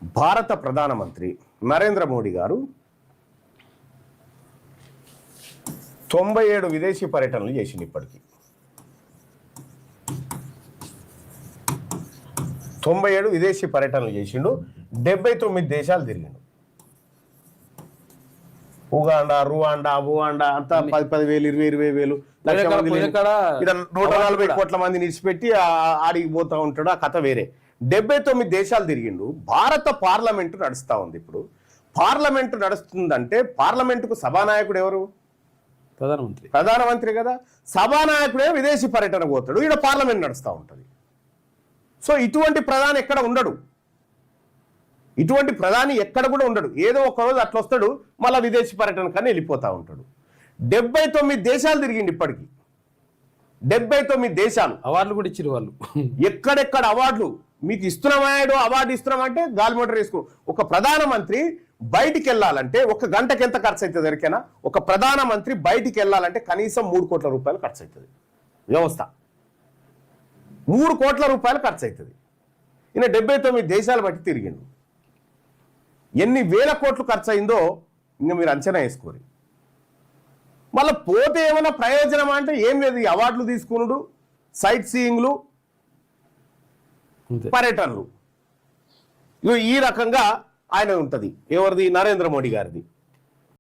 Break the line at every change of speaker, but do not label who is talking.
భారత ప్రధానమంత్రి నరేంద్ర మోడీ గారు 97 విదేశీ పర్యటనలు చేసిండు. ఇప్పటికీ 97 విదేశీ పర్యటనలు చేసిండు. 79 దేశాలు తిరిగిండు. ఉగాండా, రువాండా, బువాండా అంతా 10,000, 20,000 140 కోట్ల మందిని ఇచ్చిపెట్టి ఆడికి పోతా ఉంటాడు. ఆ కథ వేరే. 79 దేశాలు తిరిగిండు. భారత పార్లమెంటు నడుస్తూ ఉంది. ఇప్పుడు పార్లమెంటు నడుస్తుందంటే పార్లమెంటుకు సభానాయకుడు ఎవరు? ప్రధానమంత్రి కదా. సభానాయకుడే విదేశీ పర్యటన పోతాడు, ఇక్కడ పార్లమెంట్ నడుస్తూ ఉంటుంది. సో ఇటువంటి ప్రధాని ఎక్కడ ఉండడు. ఇటువంటి ప్రధాని ఎక్కడ కూడా ఉండడు. ఏదో ఒక రోజు అట్లా వస్తాడు, మళ్ళీ విదేశీ పర్యటన కానీ వెళ్ళిపోతూ ఉంటాడు. 79 దేశాలు తిరిగిండి. ఇప్పటికీ 79 దేశాలు.
అవార్డులు కూడా ఇచ్చారు వాళ్ళు.
ఎక్కడెక్కడ అవార్డులు మీకు ఇస్తున్నామాడు, అవార్డు ఇస్తున్నామంటే గాలి మోటార్ వేసుకో. ఒక ప్రధానమంత్రి బయటికి వెళ్ళాలంటే 1 గంటకి ఎంత ఖర్చు అవుతుంది ఎవరికైనా? ఒక ప్రధానమంత్రి బయటికి వెళ్ళాలంటే కనీసం 3 కోట్ల రూపాయలు ఖర్చు అవుతుంది. వ్యవస్థ 3 కోట్ల రూపాయలు ఖర్చు అవుతుంది. ఈయన 79 దేశాలు బట్టి తిరిగిండు. ఎన్ని వేల కోట్లు ఖర్చు అయిందో ఇంకా మీరు అంచనా వేసుకోరు. మళ్ళీ పోతే ఏమైనా ప్రయోజనం అంటే ఏం లేదు. ఈ అవార్డులు తీసుకున్నాడు, సైట్ సీయింగ్లు, పర్యటనలు, ఈ రకంగా ఆయన ఉంటుంది. ఎవరిది? నరేంద్ర మోడీ గారిది.